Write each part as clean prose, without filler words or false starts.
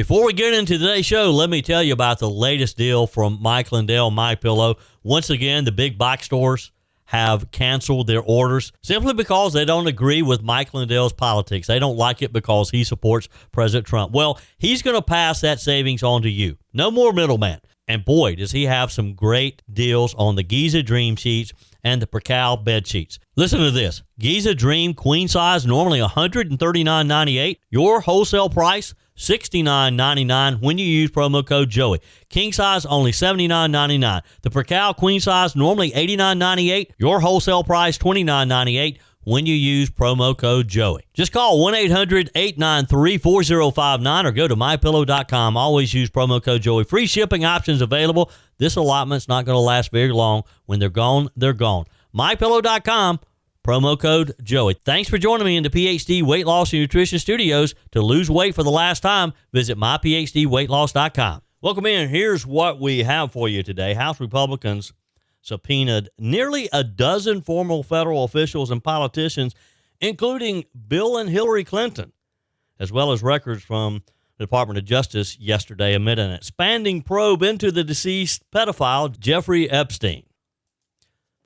Before we get into today's show, let me tell you about the latest deal from Mike Lindell, MyPillow. Once again, the big box stores have canceled their orders simply because they don't agree with Mike Lindell's politics. They don't like it because he supports President Trump. Well, he's going to pass that savings on to you. No more middleman. And boy, does he have some great deals on the Giza Dream sheets and the Percal bed sheets. Listen to this. Giza Dream queen size, normally $139.98. Your wholesale price, $69.99 when you use promo code Joey. King size, only $79.99. The Percal queen size, normally $89.98. Your wholesale price, $29.98 when you use promo code Joey. Just call 1-800-893-4059 or go to MyPillow.com. Always use promo code Joey. Free shipping options available. This allotment's not going to last very long. When they're gone, they're gone. MyPillow.com. Promo code Joey. Thanks for joining me in the PhD Weight Loss and Nutrition Studios. To lose weight for the last time, visit myphdweightloss.com. Welcome in. Here's what we have for you today. House Republicans subpoenaed nearly a dozen former federal officials and politicians, including Bill and Hillary Clinton, as well as records from the Department of Justice yesterday amid an expanding probe into the deceased pedophile Jeffrey Epstein.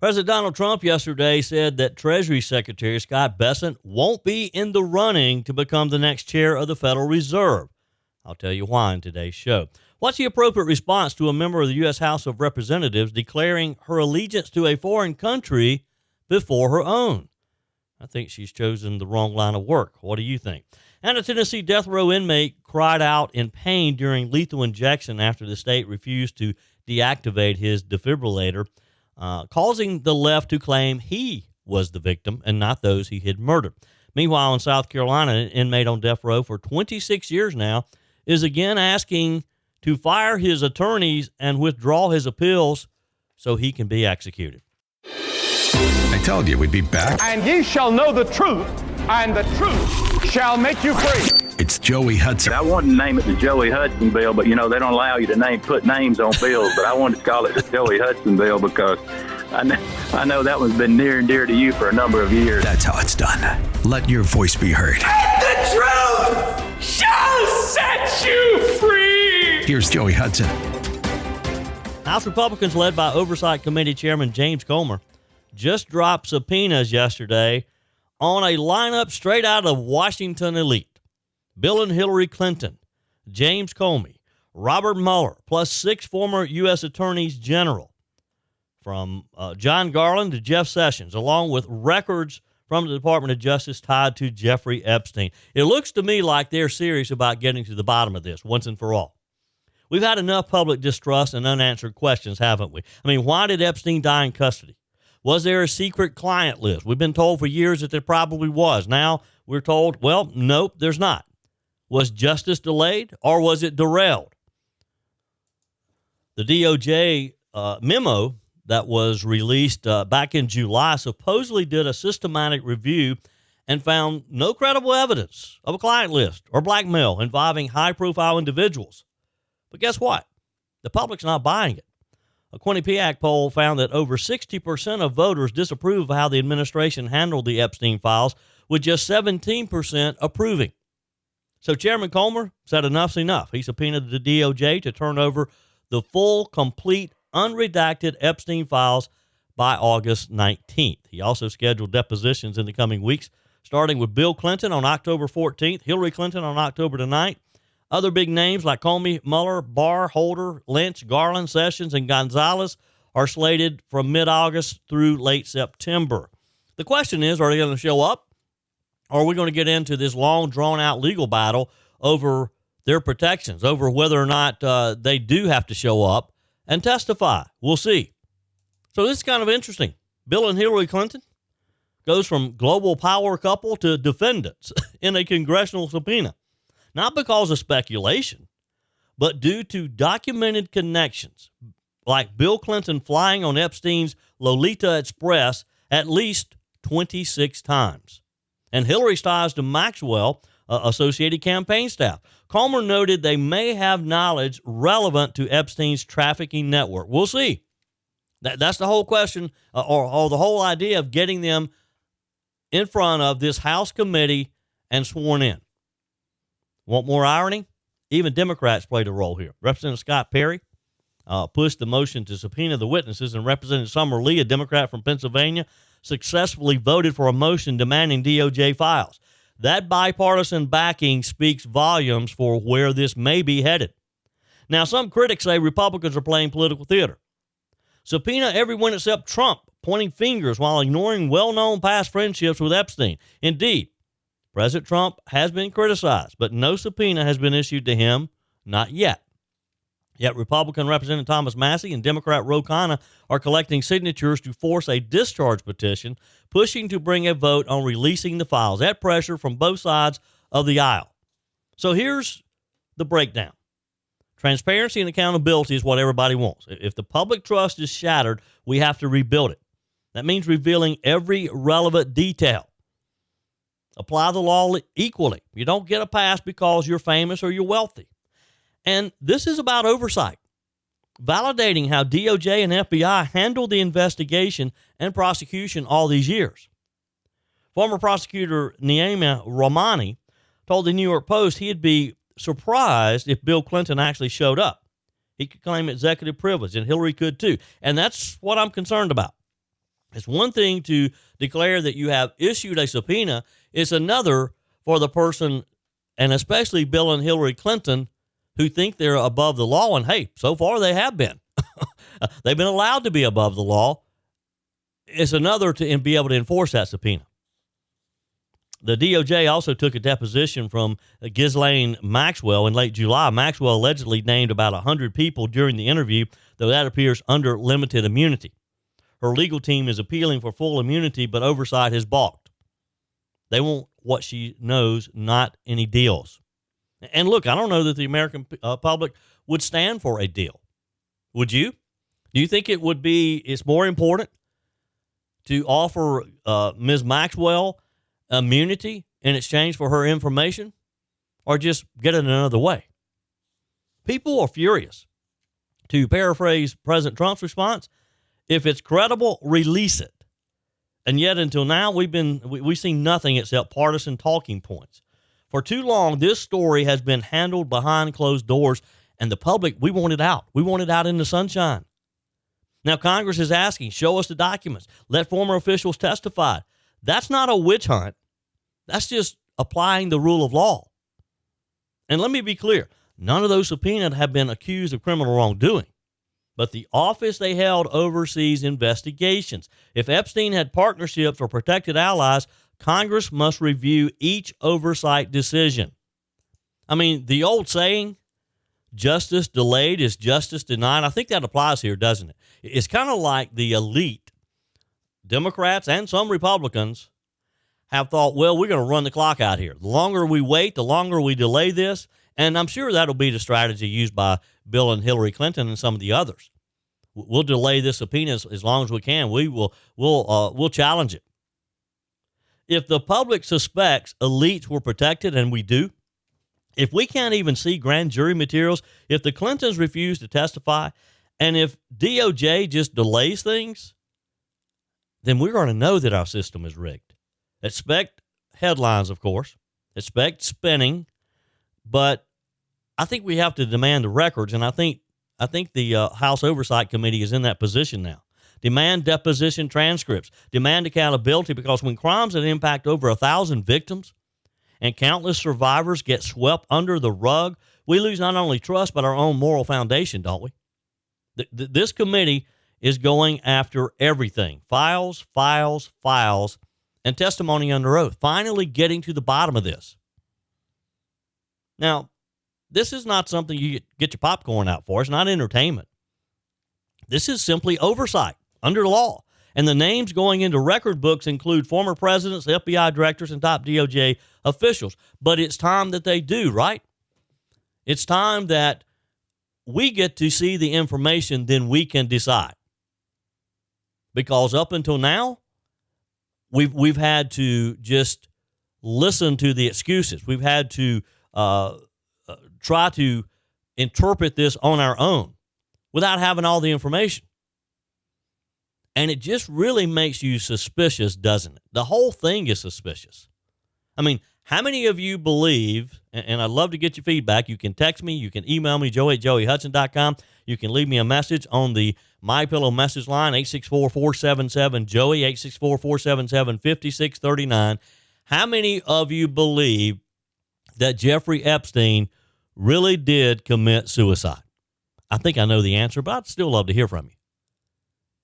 President Donald Trump yesterday said that Treasury Secretary Scott Bessent won't be in the running to become the next chair of the Federal Reserve. I'll tell you why in today's show. What's the appropriate response to a member of the U.S. House of Representatives declaring her allegiance to a foreign country before her own? I think she's chosen the wrong line of work. What do you think? And a Tennessee death row inmate cried out in pain during lethal injection after the state refused to deactivate his defibrillator, causing the left to claim he was the victim and not those he had murdered. Meanwhile, in South Carolina, an inmate on death row for 26 years now is again asking to fire his attorneys and withdraw his appeals so he can be executed. I told you we'd be back. And ye shall know the truth, and the truth shall make you free. It's Joey Hudson. I wanted to name it the Joey Hudson bill, but they don't allow you to put names on bills. But I wanted to call it the Joey Hudson bill because I know that one's been near and dear to you for a number of years. That's how it's done. Let your voice be heard. And the truth shall set you free. Here's Joey Hudson. House Republicans led by Oversight Committee Chairman James Comer just dropped subpoenas yesterday on a lineup straight out of Washington elite. Bill and Hillary Clinton, James Comey, Robert Mueller, plus 6 former U.S. attorneys general, from John Garland to Jeff Sessions, along with records from the Department of Justice tied to Jeffrey Epstein. It looks to me like they're serious about getting to the bottom of this once and for all. We've had enough public distrust and unanswered questions, haven't we? I mean, why did Epstein die in custody? Was there a secret client list? We've been told for years that there probably was. Now we're told, well, nope, there's not. Was justice delayed or was it derailed? The DOJ memo that was released back in July supposedly did a systematic review and found no credible evidence of a client list or blackmail involving high-profile individuals. But guess what? The public's not buying it. A Quinnipiac poll found that over 60% of voters disapprove of how the administration handled the Epstein files, with just 17% approving. So Chairman Comer said enough's enough. He subpoenaed the DOJ to turn over the full, complete, unredacted Epstein files by August 19th. He also scheduled depositions in the coming weeks, starting with Bill Clinton on October 14th, Hillary Clinton on October the 9th. Other big names like Comey, Mueller, Barr, Holder, Lynch, Garland, Sessions, and Gonzalez are slated from mid-August through late September. The question is, are they going to show up? Or are we going to get into this long, drawn-out legal battle over their protections, over whether or not they do have to show up and testify? We'll see. So this is kind of interesting. Bill and Hillary Clinton goes from global power couple to defendants in a congressional subpoena. Not because of speculation, but due to documented connections, like Bill Clinton flying on Epstein's Lolita Express at least 26 times, and Hillary's ties to Maxwell Associated campaign staff. Comer noted they may have knowledge relevant to Epstein's trafficking network. We'll see. That's the whole question, or the whole idea of getting them in front of this House committee and sworn in. Want more irony? Even Democrats played a role here. Representative Scott Perry pushed the motion to subpoena the witnesses, and Representative Summer Lee, a Democrat from Pennsylvania, successfully voted for a motion demanding DOJ files. That bipartisan backing speaks volumes for where this may be headed. Now, some critics say Republicans are playing political theater. Subpoena everyone except Trump, pointing fingers while ignoring well-known past friendships with Epstein. Indeed, President Trump has been criticized, but no subpoena has been issued to him, not yet. Yet Republican Representative Thomas Massie and Democrat Ro Khanna are collecting signatures to force a discharge petition, pushing to bring a vote on releasing the files at pressure from both sides of the aisle. So here's the breakdown. Transparency and accountability is what everybody wants. If the public trust is shattered, we have to rebuild it. That means revealing every relevant detail. Apply the law equally. You don't get a pass because you're famous or you're wealthy. And this is about oversight, validating how DOJ and FBI handled the investigation and prosecution all these years. Former prosecutor Naima Rahmani told the New York Post he'd be surprised if Bill Clinton actually showed up. He could claim executive privilege, and Hillary could too. And that's what I'm concerned about. It's one thing to declare that you have issued a subpoena. It's another for the person, and especially Bill and Hillary Clinton, who think they're above the law. And hey, so far they have been. They've been allowed to be above the law. It's another to be able to enforce that subpoena. The DOJ also took a deposition from Ghislaine Maxwell in late July. Maxwell allegedly named about 100 people during the interview, though that appears under limited immunity. Her legal team is appealing for full immunity, but oversight has balked. They want what she knows, not any deals. And look, I don't know that the American public would stand for a deal. Would you? Do you think it's more important to offer Ms. Maxwell immunity in exchange for her information, or just get it another way? People are furious. To paraphrase President Trump's response, if it's credible, release it. And yet until now, we've seen nothing except partisan talking points. For too long, this story has been handled behind closed doors, and the public, we want it out. We want it out in the sunshine. Now, Congress is asking, show us the documents. Let former officials testify. That's not a witch hunt. That's just applying the rule of law. And let me be clear, none of those subpoenaed have been accused of criminal wrongdoing, but the office they held oversees investigations. If Epstein had partnerships or protected allies, Congress must review each oversight decision. I mean, the old saying, justice delayed is justice denied, I think that applies here, doesn't it? It's kind of like the elite, Democrats and some Republicans, have thought, well, we're going to run the clock out here. The longer we wait, the longer we delay this, and I'm sure that'll be the strategy used by Bill and Hillary Clinton and some of the others. We'll delay this subpoena as long as we can. We'll challenge it. If the public suspects elites were protected, and we do, if we can't even see grand jury materials, if the Clintons refuse to testify, and if DOJ just delays things, then we're going to know that our system is rigged. Expect headlines, of course. Expect spinning. But I think we have to demand the records, and I think the House Oversight Committee is in that position now. Demand deposition transcripts. Demand accountability, because when crimes that impact over 1,000 victims and countless survivors get swept under the rug, we lose not only trust but our own moral foundation, don't we? This committee is going after everything. Files, and testimony under oath. Finally getting to the bottom of this. Now, this is not something you get your popcorn out for. It's not entertainment. This is simply oversight under law. And the names going into record books include former presidents, FBI directors, and top DOJ officials. But it's time that they do, right? It's time that we get to see the information, then we can decide. Because up until now, we've had to just listen to the excuses. We've had to try to interpret this on our own without having all the information. And it just really makes you suspicious, doesn't it? The whole thing is suspicious. I mean, How many of you believe, and I'd love to get your feedback, you can text me, you can email me, joey@joeyhudson.com. You can leave me a message on the MyPillow message line, 864-477-JOEY, 864-477-5639. How many of you believe that Jeffrey Epstein really did commit suicide? I think I know the answer, but I'd still love to hear from you.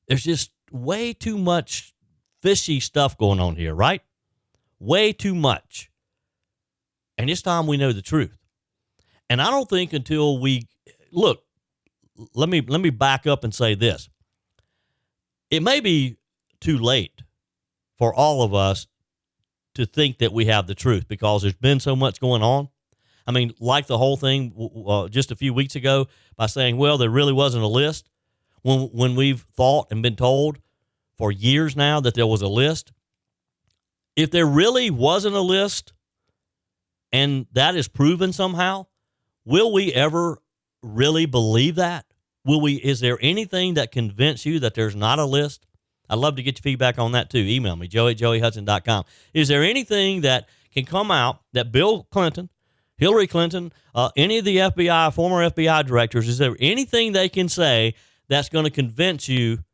There's just way too much fishy stuff going on here, right? Way too much. And it's time we know the truth. And I don't think until we look, let me back up and say this. It may be too late for all of us to think that we have the truth because there's been so much going on. I mean, like the whole thing just a few weeks ago by saying, well, there really wasn't a list. When we've thought and been told for years now that there was a list. If there really wasn't a list and that is proven somehow, will we ever really believe that? Is there anything that convinces you that there's not a list? I'd love to get your feedback on that too. Email me, joey@joeyhudson.com. Is there anything that can come out that Bill Clinton, Hillary Clinton, any of the FBI, former FBI directors, is there anything they can say that's going to convince you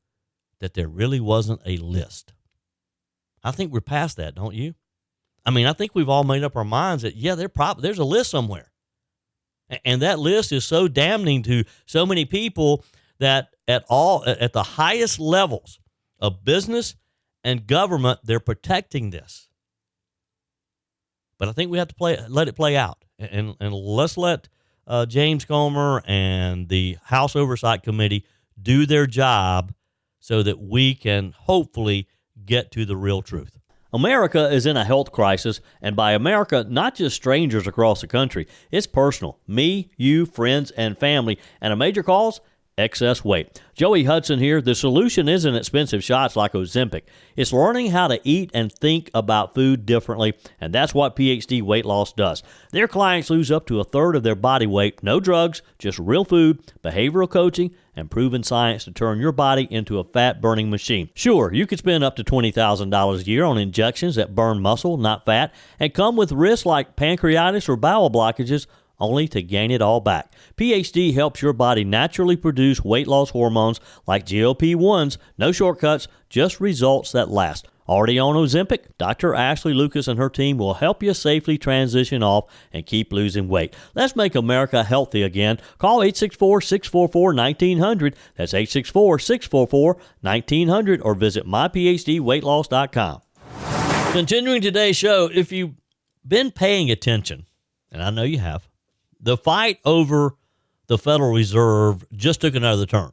that there really wasn't a list? I think we're past that, don't you? I mean, I think we've all made up our minds that, yeah, there's a list somewhere. And that list is so damning to so many people that at the highest levels of business and government, they're protecting this. But I think we have to let it play out. And let's let James Comer and the House Oversight Committee do their job so that we can hopefully get to the real truth. America is in a health crisis, and by America, not just strangers across the country. It's personal. Me, you, friends, and family. And a major cause? Excess weight. Joey Hudson here. The solution isn't expensive shots like Ozempic. It's learning how to eat and think about food differently, and that's what PhD Weight Loss does. Their clients lose up to a third of their body weight. No drugs, just real food, behavioral coaching, and proven science to turn your body into a fat-burning machine. Sure, you could spend up to $20,000 a year on injections that burn muscle, not fat, and come with risks like pancreatitis or bowel blockages, only to gain it all back. PhD helps your body naturally produce weight loss hormones like GLP-1s. No shortcuts, just results that last. Already on Ozempic? Dr. Ashley Lucas and her team will help you safely transition off and keep losing weight. Let's make America healthy again. Call 864-644-1900. That's 864-644-1900 or visit myphdweightloss.com. Continuing today's show, if you've been paying attention, and I know you have, the fight over the Federal Reserve just took another turn.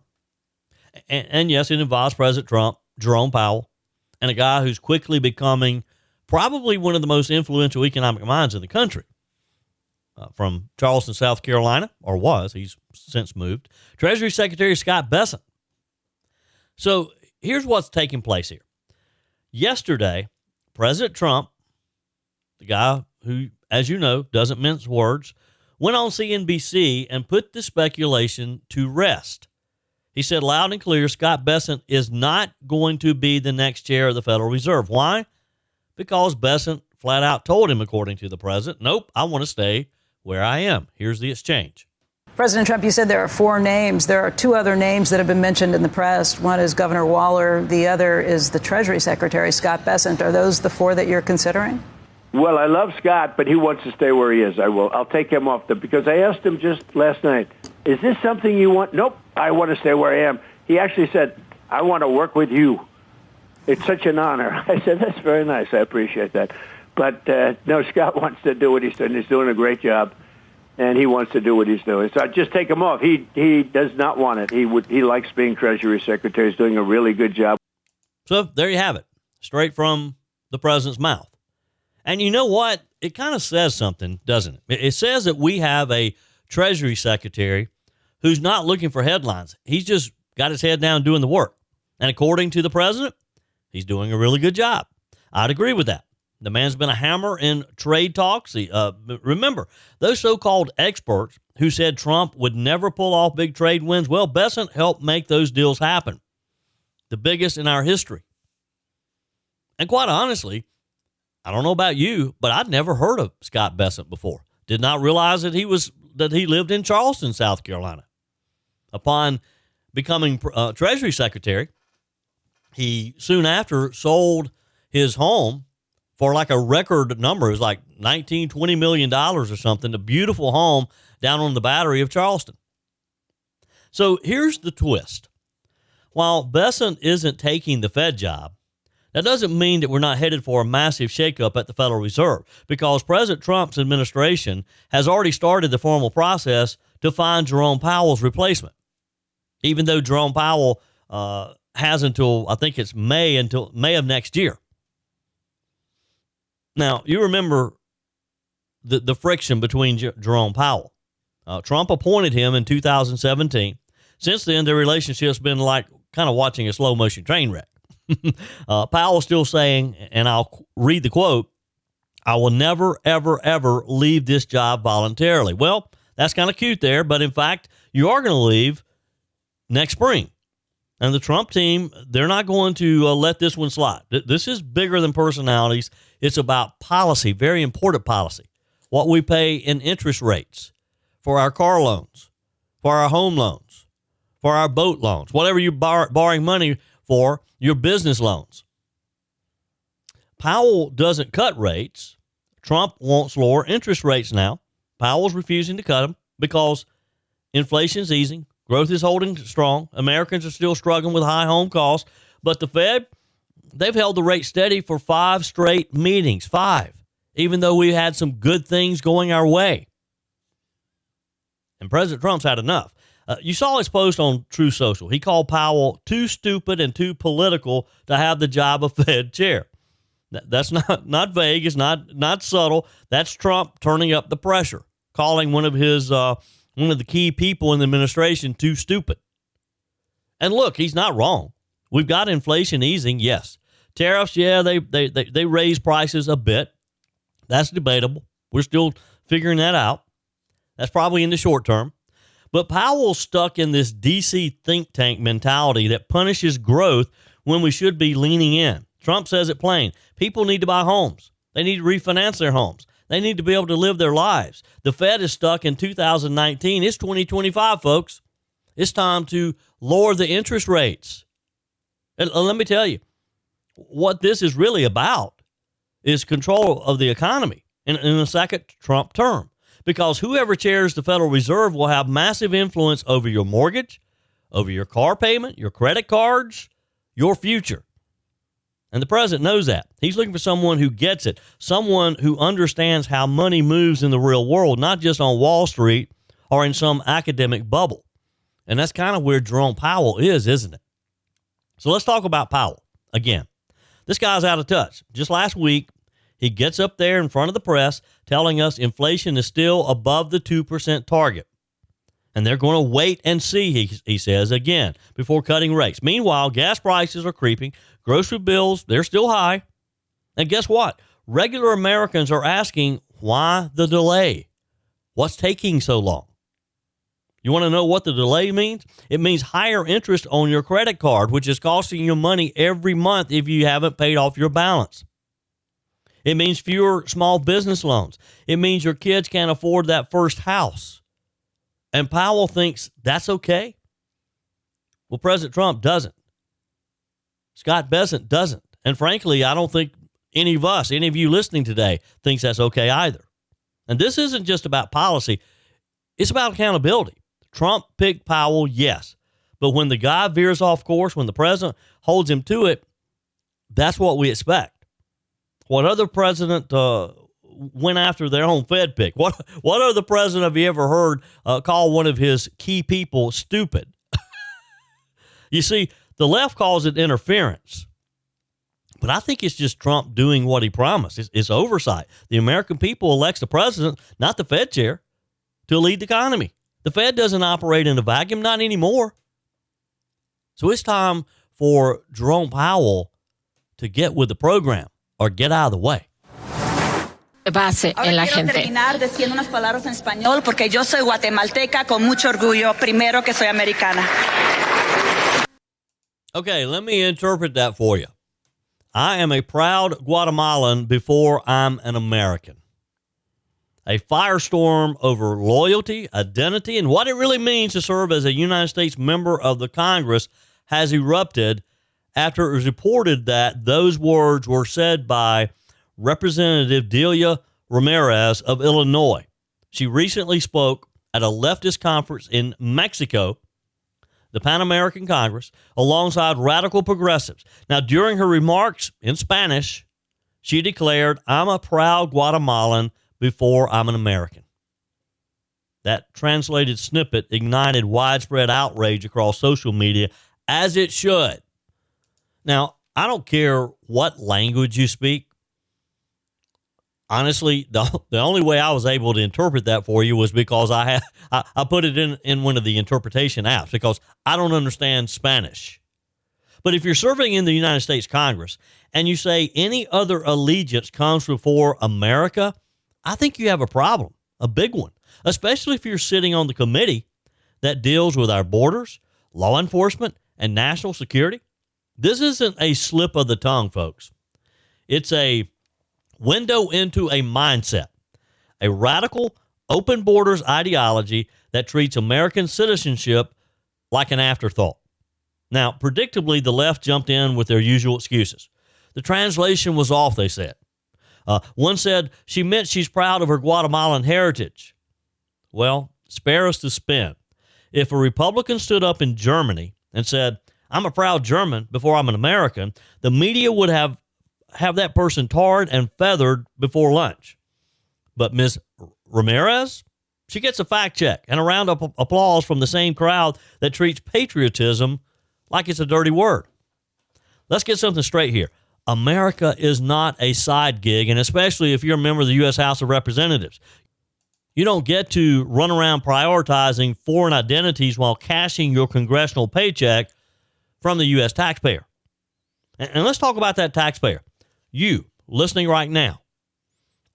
And yes, it involves President Trump, Jerome Powell, and a guy who's quickly becoming probably one of the most influential economic minds in the country. From Charleston, South Carolina, or was, he's since moved, Treasury Secretary Scott Bessent. So here's what's taking place here. Yesterday, President Trump, the guy who, as you know, doesn't mince words, went on CNBC and put the speculation to rest. He said loud and clear, Scott Bessent is not going to be the next chair of the Federal Reserve. Why? Because Bessent flat out told him, according to the president, nope, I want to stay where I am. Here's the exchange. President Trump, you said there are 4 names. There are 2 other names that have been mentioned in the press. One is Governor Waller. The other is the Treasury Secretary, Scott Bessent. Are those the 4 that you're considering? Well, I love Scott, but he wants to stay where he is. I'll take him off because I asked him just last night, is this something you want? Nope, I want to stay where I am. He actually said, I want to work with you. It's such an honor. I said, that's very nice. I appreciate that. But no, Scott wants to do what he's doing. He's doing a great job, and he wants to do what he's doing. So I just take him off. He does not want it. He likes being Treasury Secretary. He's doing a really good job. So there you have it, straight from the president's mouth. And you know what? It kind of says something, doesn't it? It says that we have a Treasury Secretary who's not looking for headlines. He's just got his head down doing the work. And according to the president, he's doing a really good job. I'd agree with that. The man's been a hammer in trade talks. Remember, those so-called experts who said Trump would never pull off big trade wins, well, Bessent helped make those deals happen, the biggest in our history. And quite honestly, I don't know about you, but I'd never heard of Scott Bessent before. Did not realize that he lived in Charleston, South Carolina. Upon becoming Treasury Secretary, he soon after sold his home for like a record number. It was like $19-20 million or something. A beautiful home down on the Battery of Charleston. So here's the twist. While Bessent isn't taking the Fed job, that doesn't mean that we're not headed for a massive shakeup at the Federal Reserve, because President Trump's administration has already started the formal process to find Jerome Powell's replacement. Even though Jerome Powell has until, I think it's May of next year. Now, you remember the friction between Jerome Powell. Trump appointed him in 2017. Since then, their relationship's been like kind of watching a slow motion train wreck. Powell's still saying, and I'll read the quote, "I will never, ever, ever leave this job voluntarily." Well, that's kind of cute there, but in fact, you are going to leave next spring. And the Trump team, they're not going to let this one slide. This is bigger than personalities. It's about policy, very important policy. What we pay in interest rates for our car loans, for our home loans, for our boat loans, whatever you're borrowing money for, your business loans. Powell doesn't cut rates. Trump wants lower interest rates now. Powell's refusing to cut them because inflation's easing. Growth is holding strong. Americans are still struggling with high home costs. But the Fed, they've held the rate steady for 5 straight meetings. 5. Even though we had some good things going our way. And President Trump's had enough. You saw his post on Truth Social. He called Powell too stupid and too political to have the job of Fed chair. That's not vague. It's not subtle. That's Trump turning up the pressure, calling one of the key people in the administration too stupid. And look, he's not wrong. We've got inflation easing, yes. Tariffs, yeah, they raise prices a bit. That's debatable. We're still figuring that out. That's probably in the short term. But Powell's stuck in this D.C. think tank mentality that punishes growth when we should be leaning in. Trump says it plain. People need to buy homes. They need to refinance their homes. They need to be able to live their lives. The Fed is stuck in 2019. It's 2025, folks. It's time to lower the interest rates. And let me tell you, what this is really about is control of the economy in the second Trump term. Because whoever chairs the Federal Reserve will have massive influence over your mortgage, over your car payment, your credit cards, your future. And the president knows that. He's looking for someone who gets it, someone who understands how money moves in the real world, not just on Wall Street or in some academic bubble. And that's kind of where Jerome Powell is, isn't it? So let's talk about Powell again. This guy's out of touch. Just last week, he gets up there in front of the press telling us inflation is still above the 2% target. And they're going to wait and see, he says, again, before cutting rates. Meanwhile, gas prices are creeping. Grocery bills, they're still high. And guess what? Regular Americans are asking, why the delay? What's taking so long? You want to know what the delay means? It means higher interest on your credit card, which is costing you money every month if you haven't paid off your balance. It means fewer small business loans. It means your kids can't afford that first house. And Powell thinks that's okay. Well, President Trump doesn't. Scott Bessent doesn't. And frankly, I don't think any of you listening today, thinks that's okay either. And this isn't just about policy. It's about accountability. Trump picked Powell, yes. But when the guy veers off course, when the president holds him to it, that's what we expect. What other president went after their own Fed pick? What other president have you ever heard call one of his key people stupid? You see, the left calls it interference. But I think it's just Trump doing what he promised. It's oversight. The American people elects the president, not the Fed chair, to lead the economy. The Fed doesn't operate in a vacuum, not anymore. So it's time for Jerome Powell to get with the program or get out of the way. Base en la gente. Terminar diciendo unas palabras en español porque yo soy guatemalteca con mucho orgullo, primero que soy americana. Okay, let me interpret that for you. I am a proud Guatemalan before I'm an American. A firestorm over loyalty, identity, and what it really means to serve as a United States member of the Congress has erupted after it was reported that those words were said by Representative Delia Ramirez of Illinois. She recently spoke at a leftist conference in Mexico, the Pan American Congress, alongside radical progressives. Now, during her remarks in Spanish, she declared, "I'm a proud Guatemalan before I'm an American." That translated snippet ignited widespread outrage across social media, as it should. Now, I don't care what language you speak. Honestly, the only way I was able to interpret that for you was because I put it in one of the interpretation apps because I don't understand Spanish. But if you're serving in the United States Congress and you say any other allegiance comes before America, I think you have a problem, a big one, especially if you're sitting on the committee that deals with our borders, law enforcement, and national security. This isn't a slip of the tongue, folks. It's a window into a mindset, a radical, open borders ideology that treats American citizenship like an afterthought. Now, predictably, the left jumped in with their usual excuses. The translation was off, they said. One said she meant she's proud of her Guatemalan heritage. Well, spare us the spin. If a Republican stood up in Germany and said, "I'm a proud German before I'm an American," the media would have that person tarred and feathered before lunch. But Ms. Ramirez, she gets a fact check and a round of applause from the same crowd that treats patriotism like it's a dirty word. Let's get something straight here. America is not a side gig, and especially if you're a member of the U.S. House of Representatives. You don't get to run around prioritizing foreign identities while cashing your congressional paycheck from the U.S. taxpayer. And let's talk about that taxpayer. You, listening right now,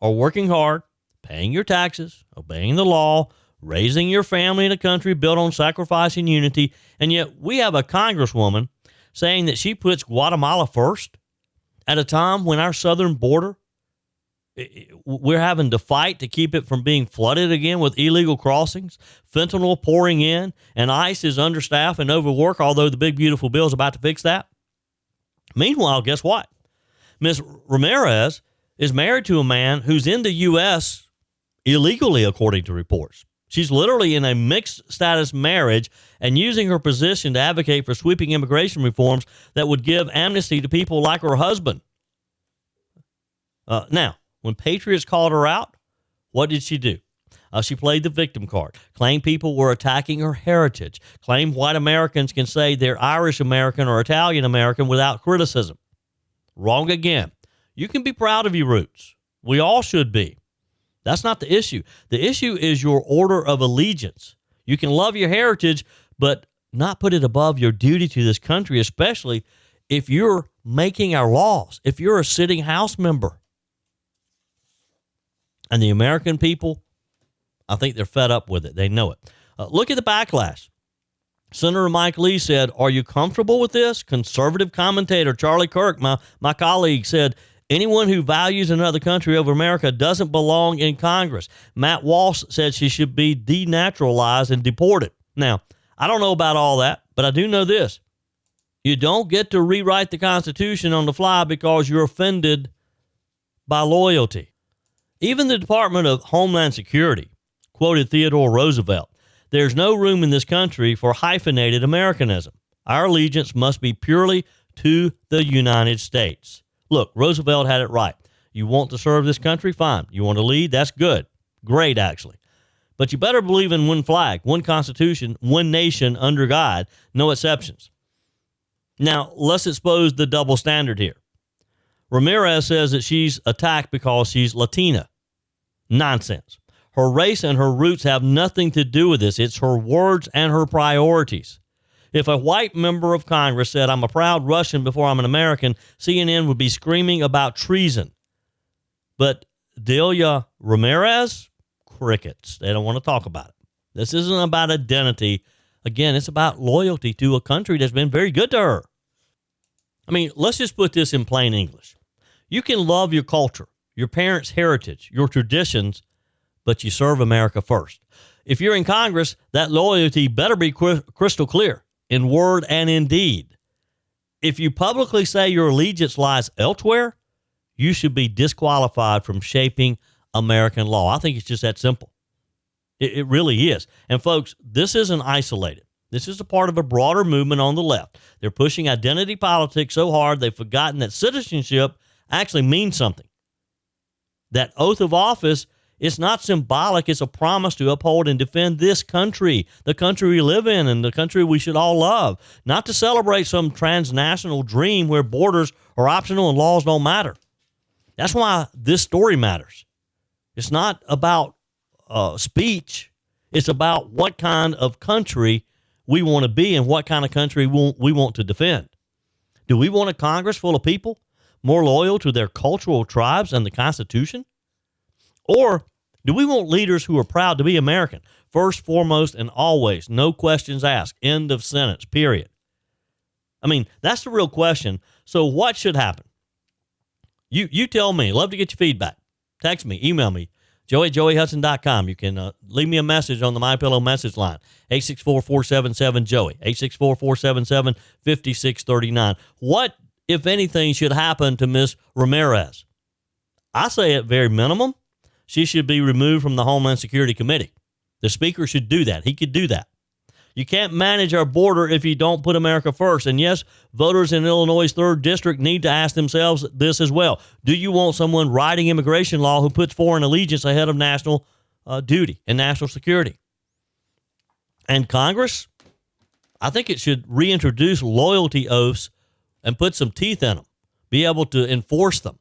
are working hard, paying your taxes, obeying the law, raising your family in a country built on sacrifice and unity, and yet we have a congresswoman saying that she puts Guatemala first at a time when our southern border, we're having to fight to keep it from being flooded again with illegal crossings, fentanyl pouring in, and ICE is understaffed and overworked, although the big, beautiful bill is about to fix that. Meanwhile, guess what? Ms. Ramirez is married to a man who's in the U.S. illegally, according to reports. She's literally in a mixed status marriage and using her position to advocate for sweeping immigration reforms that would give amnesty to people like her husband. Now, when patriots called her out, what did she do? She played the victim card, claimed people were attacking her heritage, claimed white Americans can say they're Irish American or Italian American without criticism. Wrong again. You can be proud of your roots. We all should be. That's not the issue. The issue is your order of allegiance. You can love your heritage, but not put it above your duty to this country, especially if you're making our laws, if you're a sitting House member. And the American people, I think they're fed up with it. They know it. Look at the backlash. Senator Mike Lee said, "Are you comfortable with this?" Conservative commentator Charlie Kirk, my colleague, said, "Anyone who values another country over America doesn't belong in Congress." Matt Walsh said she should be denaturalized and deported. Now, I don't know about all that, but I do know this. You don't get to rewrite the Constitution on the fly because you're offended by loyalty. Even the Department of Homeland Security quoted Theodore Roosevelt, "There's no room in this country for hyphenated Americanism. Our allegiance must be purely to the United States." Look, Roosevelt had it right. You want to serve this country? Fine. You want to lead? That's good. Great, actually. But you better believe in one flag, one constitution, one nation under God, no exceptions. Now, let's expose the double standard here. Ramirez says that she's attacked because she's Latina. Nonsense. Her race and her roots have nothing to do with this. It's her words and her priorities. If a white member of Congress said, "I'm a proud Russian before I'm an American," CNN would be screaming about treason. But Delia Ramirez, crickets. They don't want to talk about it. This isn't about identity. Again, it's about loyalty to a country that's been very good to her. I mean, let's just put this in plain English. You can love your culture, your parents' heritage, your traditions, but you serve America first. If you're in Congress, that loyalty better be crystal clear in word and in deed. If you publicly say your allegiance lies elsewhere, you should be disqualified from shaping American law. I think it's just that simple. It really is. And folks, this isn't isolated. This is a part of a broader movement on the left. They're pushing identity politics so hard they've forgotten that citizenship actually means something. That oath of office is not symbolic. It's a promise to uphold and defend this country, the country we live in and the country we should all love, not to celebrate some transnational dream where borders are optional and laws don't matter. That's why this story matters. It's not about speech. It's about what kind of country we want to be and what kind of country we want to defend. Do we want a Congress full of people more loyal to their cultural tribes and the Constitution? Or do we want leaders who are proud to be American, first, foremost, and always, no questions asked, end of sentence, period? I mean, that's the real question. So what should happen? You tell me. Love to get your feedback. Text me, email me, joey@joeyhudson.com. You can leave me a message on the MyPillow message line, 864-477-JOEY, 864-477-5639. What, if anything, should happen to Ms. Ramirez? I say at very minimum, she should be removed from the Homeland Security Committee. The Speaker should do that. He could do that. You can't manage our border if you don't put America first. And yes, voters in Illinois' 3rd District need to ask themselves this as well. Do you want someone writing immigration law who puts foreign allegiance ahead of national duty and national security? And Congress, I think it should reintroduce loyalty oaths and put some teeth in them, be able to enforce them.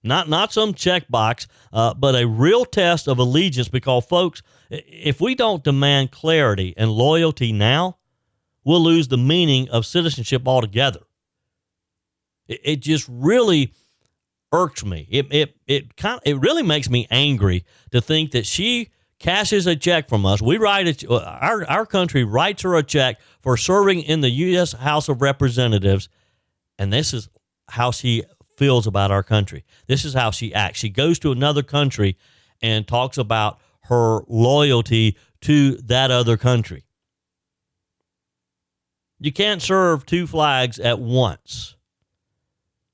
Not some checkbox, but a real test of allegiance, because, folks, if we don't demand clarity and loyalty now, we'll lose the meaning of citizenship altogether. It just really irks me. It really makes me angry to think that she cashes a check from us. We write our country writes her a check for serving in the U.S. House of Representatives, and this is how she feels about our country. This is how she acts. She goes to another country and talks about her loyalty to that other country. You can't serve two flags at once.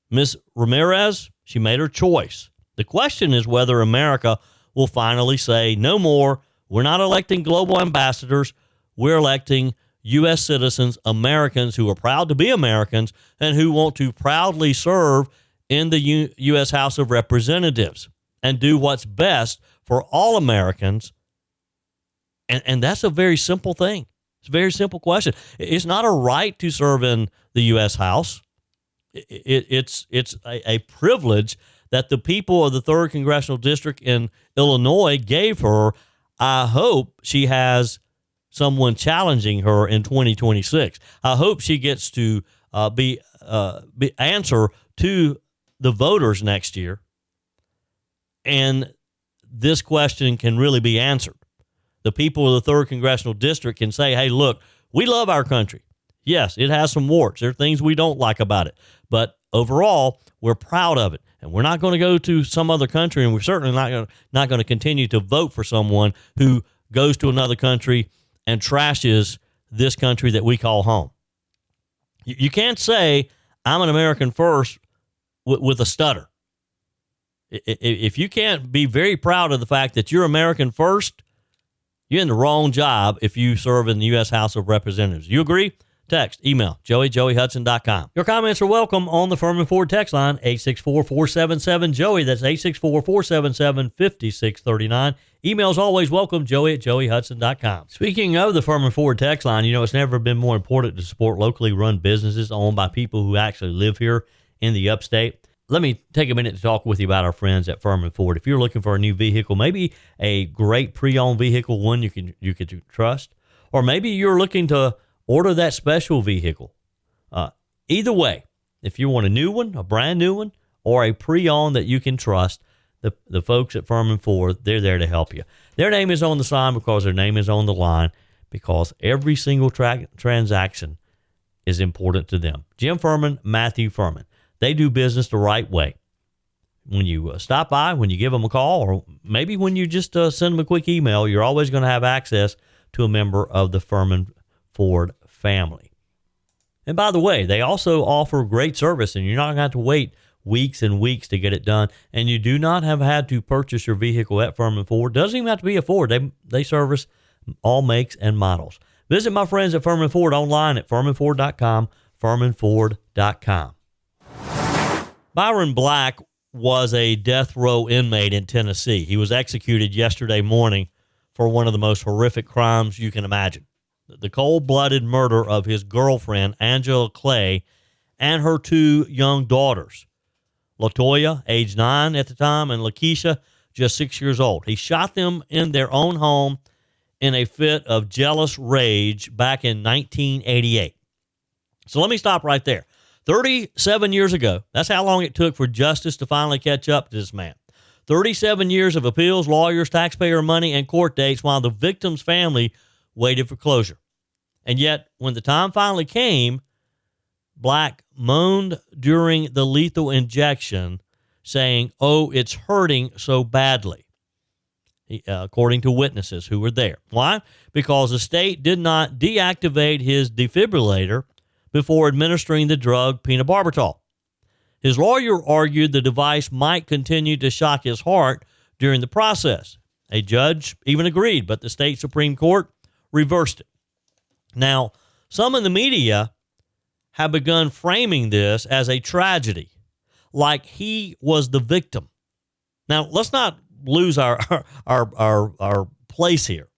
Ms. Ramirez, she made her choice. The question is whether America will finally say, no more, we're not electing global ambassadors, we're electing U.S. citizens, Americans who are proud to be Americans and who want to proudly serve in the U.S. House of Representatives and do what's best for all Americans. And that's a very simple thing. It's a very simple question. It's not a right to serve in the U.S. House. It's a privilege that the people of the 3rd Congressional District in Illinois gave her. I hope she has someone challenging her in 2026. I hope she gets to be answer to the voters next year, and this question can really be answered. The people of the 3rd Congressional District can say, hey, look, we love our country. Yes, it has some warts. There are things we don't like about it, but overall, we're proud of it, and we're not going to go to some other country, and we're certainly not going to continue to vote for someone who goes to another country and trashes this country that we call home. You can't say, I'm an American first, with a stutter. If you can't be very proud of the fact that you're American first, you're in the wrong job if you serve in the U.S. House of Representatives. You agree? Text, email, joey@joeyhudson.com. Your comments are welcome on the Furman Ford text line, 864-477-JOEY. That's 864-477-5639. Emails always welcome, joey@joeyhudson.com. Speaking of the Furman Ford text line, it's never been more important to support locally run businesses owned by people who actually live here in the upstate. Let me take a minute to talk with you about our friends at Furman Ford. If you're looking for a new vehicle, maybe a great pre-owned vehicle, one you can trust, or maybe you're looking to order that special vehicle. Either way, if you want a new one, a brand new one, or a pre-owned that you can trust, the folks at Furman Ford, they're there to help you. Their name is on the sign because their name is on the line, because every single transaction is important to them. Jim Furman, Matthew Furman. They do business the right way. When you stop by, when you give them a call, or maybe when you just send them a quick email, you're always going to have access to a member of the Furman Ford family. And by the way, they also offer great service, and you're not going to have to wait weeks and weeks to get it done. And you do not have had to purchase your vehicle at Furman Ford. Doesn't even have to be a Ford. They service all makes and models. Visit my friends at Furman Ford online at furmanford.com, furmanford.com. Byron Black was a death row inmate in Tennessee. He was executed yesterday morning for one of the most horrific crimes you can imagine. The cold-blooded murder of his girlfriend, Angela Clay, and her two young daughters, LaToya, age 9 at the time, and Lakeisha, just 6 years old. He shot them in their own home in a fit of jealous rage back in 1988. So let me stop right there. 37 years ago, that's how long it took for justice to finally catch up to this man. 37 years of appeals, lawyers, taxpayer money, and court dates while the victim's family waited for closure. And yet, when the time finally came, Black moaned during the lethal injection, saying, "Oh, it's hurting so badly," according to witnesses who were there. Why? Because the state did not deactivate his defibrillator before administering the drug phenobarbital. His lawyer argued the device might continue to shock his heart during the process. A judge even agreed, but the state Supreme Court reversed it. Now, some in the media have begun framing this as a tragedy, like he was the victim. Now, let's not lose our place here.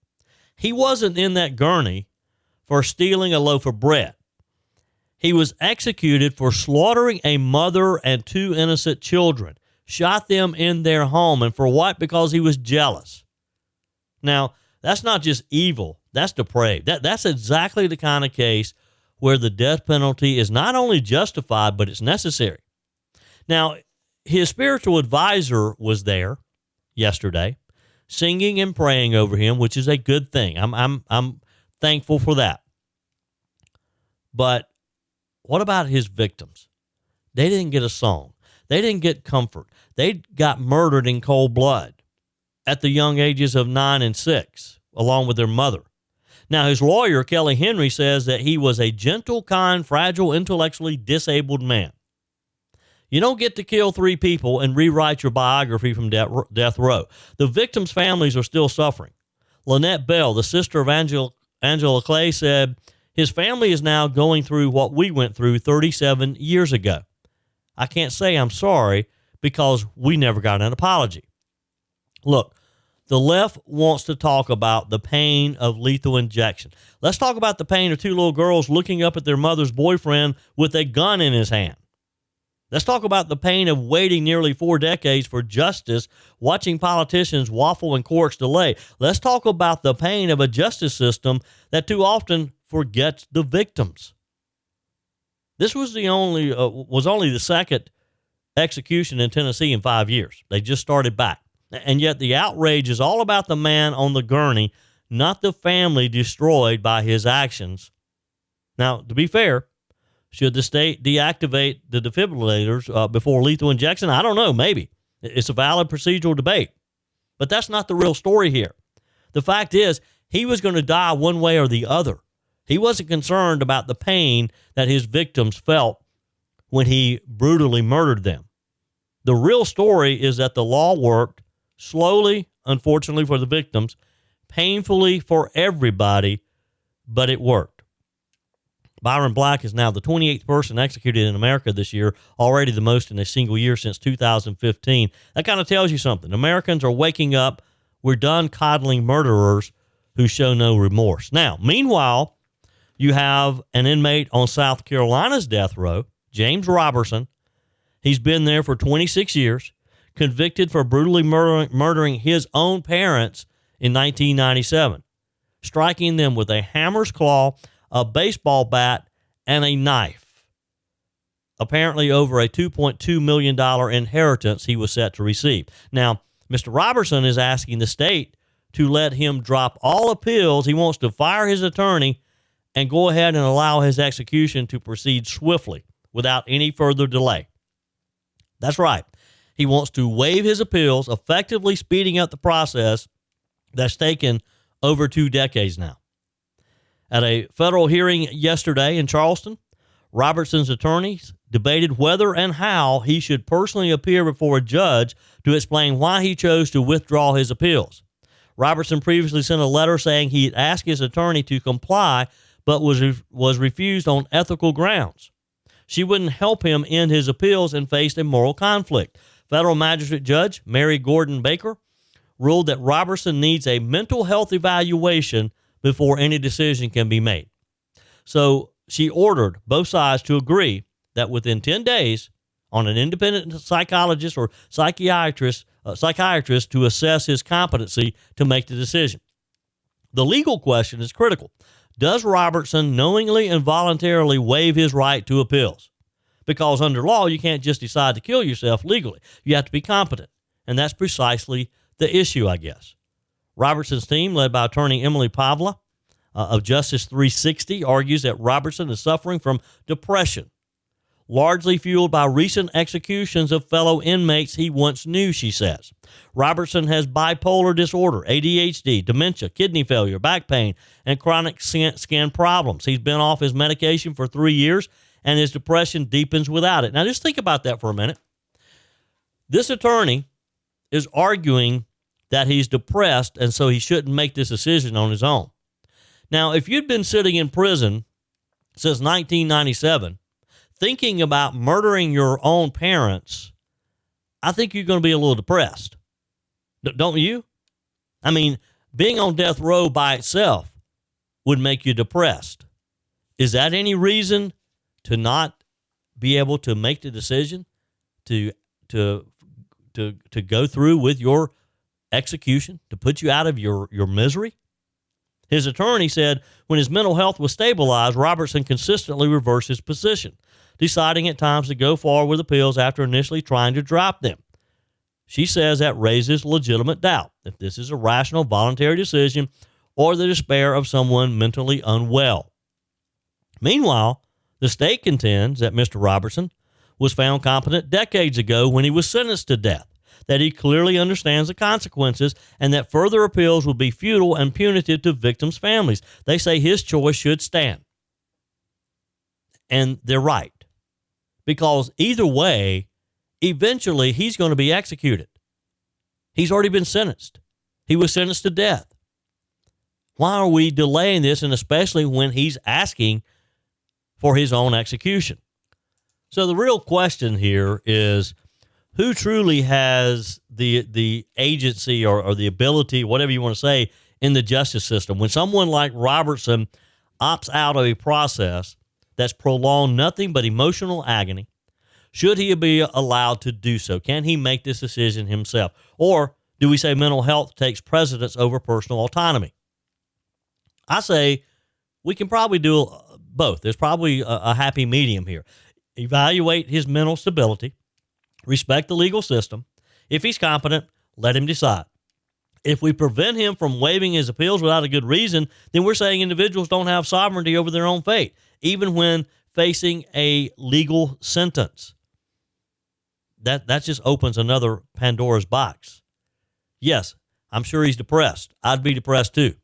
He wasn't in that gurney for stealing a loaf of bread. He was executed for slaughtering a mother and two innocent children, shot them in their home, and for what? Because he was jealous. Now, that's not just evil, that's depraved. That's exactly the kind of case where the death penalty is not only justified, but it's necessary. Now, his spiritual advisor was there yesterday, singing and praying over him, which is a good thing. I'm thankful for that. But what about his victims? They didn't get a song. They didn't get comfort. They got murdered in cold blood at the young ages of 9 and 6, along with their mother. Now, his lawyer, Kelly Henry, says that he was a gentle, kind, fragile, intellectually disabled man. You don't get to kill 3 people and rewrite your biography from death row. The victims' families are still suffering. Lynette Bell, the sister of Angela Clay, said, "His family is now going through what we went through 37 years ago. I can't say I'm sorry because we never got an apology." Look, the left wants to talk about the pain of lethal injection. Let's talk about the pain of 2 little girls looking up at their mother's boyfriend with a gun in his hand. Let's talk about the pain of waiting nearly 4 decades for justice, watching politicians waffle and courts delay. Let's talk about the pain of a justice system that too often forgets the victims. This was only the second execution in Tennessee in 5 years. They just started back. And yet the outrage is all about the man on the gurney, not the family destroyed by his actions. Now, to be fair, should the state deactivate the defibrillators before lethal injection? I don't know, maybe. It's a valid procedural debate. But that's not the real story here. The fact is, he was going to die one way or the other. He wasn't concerned about the pain that his victims felt when he brutally murdered them. The real story is that the law worked slowly, unfortunately for the victims, painfully for everybody, but it worked. Byron Black is now the 28th person executed in America this year, already the most in a single year since 2015. That kind of tells you something. Americans are waking up. We're done coddling murderers who show no remorse. Now, meanwhile, you have an inmate on South Carolina's death row, James Robertson. He's been there for 26 years, convicted for brutally murdering his own parents in 1997, striking them with a hammer's claw, a baseball bat, and a knife. Apparently over a $2.2 million inheritance he was set to receive. Now, Mr. Robertson is asking the state to let him drop all appeals. He wants to fire his attorney and go ahead and allow his execution to proceed swiftly without any further delay. That's right. He wants to waive his appeals, effectively speeding up the process that's taken over 2 decades now. At a federal hearing yesterday in Charleston, Robertson's attorneys debated whether and how he should personally appear before a judge to explain why he chose to withdraw his appeals. Robertson previously sent a letter saying he had asked his attorney to comply, but was refused on ethical grounds. She wouldn't help him end his appeals and faced a moral conflict. Federal Magistrate Judge Mary Gordon Baker ruled that Robertson needs a mental health evaluation before any decision can be made. So she ordered both sides to agree that within 10 days, on an independent psychologist or psychiatrist to assess his competency to make the decision. The legal question is critical. Does Robertson knowingly and voluntarily waive his right to appeals? Because under law, you can't just decide to kill yourself legally. You have to be competent. And that's precisely the issue, I guess. Robertson's team, led by attorney Emily Pavla of Justice 360, argues that Robertson is suffering from depression, largely fueled by recent executions of fellow inmates he once knew, she says. Robertson has bipolar disorder, ADHD, dementia, kidney failure, back pain, and chronic skin problems. He's been off his medication for 3 years, and his depression deepens without it. Now, just think about that for a minute. This attorney is arguing that he's depressed, and so he shouldn't make this decision on his own. Now, if you'd been sitting in prison since 1997, thinking about murdering your own parents, I think you're going to be a little depressed. Don't you? I mean, being on death row by itself would make you depressed. Is that any reason to not be able to make the decision to go through with your execution, to put you out of your misery? His attorney said when his mental health was stabilized, Robertson consistently reversed his position, deciding at times to go forward with appeals after initially trying to drop them. She says that raises legitimate doubt if this is a rational, voluntary decision or the despair of someone mentally unwell. Meanwhile, the state contends that Mr. Robertson was found competent decades ago when he was sentenced to death, that he clearly understands the consequences, and that further appeals will be futile and punitive to victims' families. They say his choice should stand. And they're right. Because either way, eventually he's going to be executed. He's already been sentenced. He was sentenced to death. Why are we delaying this, and especially when he's asking for his own execution? So the real question here is, who truly has the agency or the ability, whatever you want to say, in the justice system? When someone like Robertson opts out of a process that's prolonged nothing but emotional agony, should he be allowed to do so? Can he make this decision himself? Or do we say mental health takes precedence over personal autonomy? I say we can probably do both. There's probably a happy medium here. Evaluate his mental stability. Respect the legal system. If he's competent, let him decide. If we prevent him from waiving his appeals without a good reason, then we're saying individuals don't have sovereignty over their own fate, even when facing a legal sentence. That just opens another Pandora's box. Yes, I'm sure he's depressed. I'd be depressed too.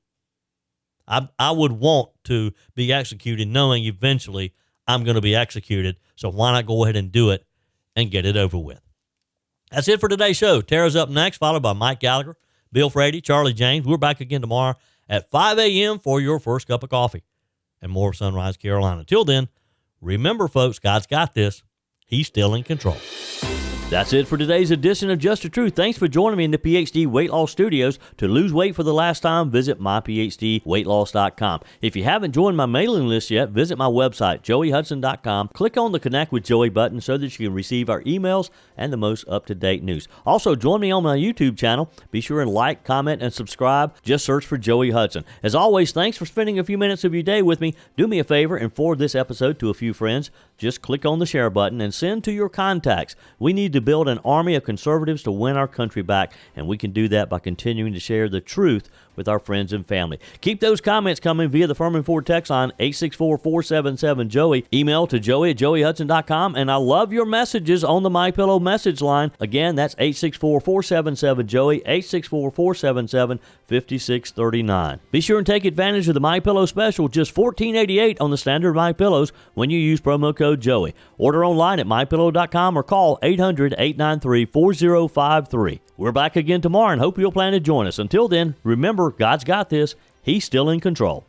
I would want to be executed knowing eventually I'm going to be executed, so why not go ahead and do it and get it over with? That's it for today's show. Tara's up next, followed by Mike Gallagher, Bill Frady, Charlie James. We're back again tomorrow at 5 a.m. for your first cup of coffee and more Sunrise Carolina. Till then, remember, folks, God's got this. He's still in control. That's it for today's edition of Just the Truth. Thanks for joining me in the PhD Weight Loss Studios. To lose weight for the last time, visit myphdweightloss.com. If you haven't joined my mailing list yet, visit my website, joeyhudson.com. Click on the Connect with Joey button so that you can receive our emails and the most up-to-date news. Also, join me on my YouTube channel. Be sure and like, comment, and subscribe. Just search for Joey Hudson. As always, thanks for spending a few minutes of your day with me. Do me a favor and forward this episode to a few friends. Just click on the share button and send to your contacts. We need to build an army of conservatives to win our country back, and we can do that by continuing to share the truth with with our friends and family. Keep those comments coming via the Furman Ford text line 864-477-JOEY. Email to joey@joeyhudson.com. And I love your messages on the MyPillow message line. Again, that's 864-477-JOEY, 864-477-5639. Be sure and take advantage of the MyPillow special, just $14.88 on the standard MyPillows when you use promo code Joey. Order online at MyPillow.com or call 800-893-4053. We're back again tomorrow and hope you'll plan to join us. Until then, remember, God's got this. He's still in control.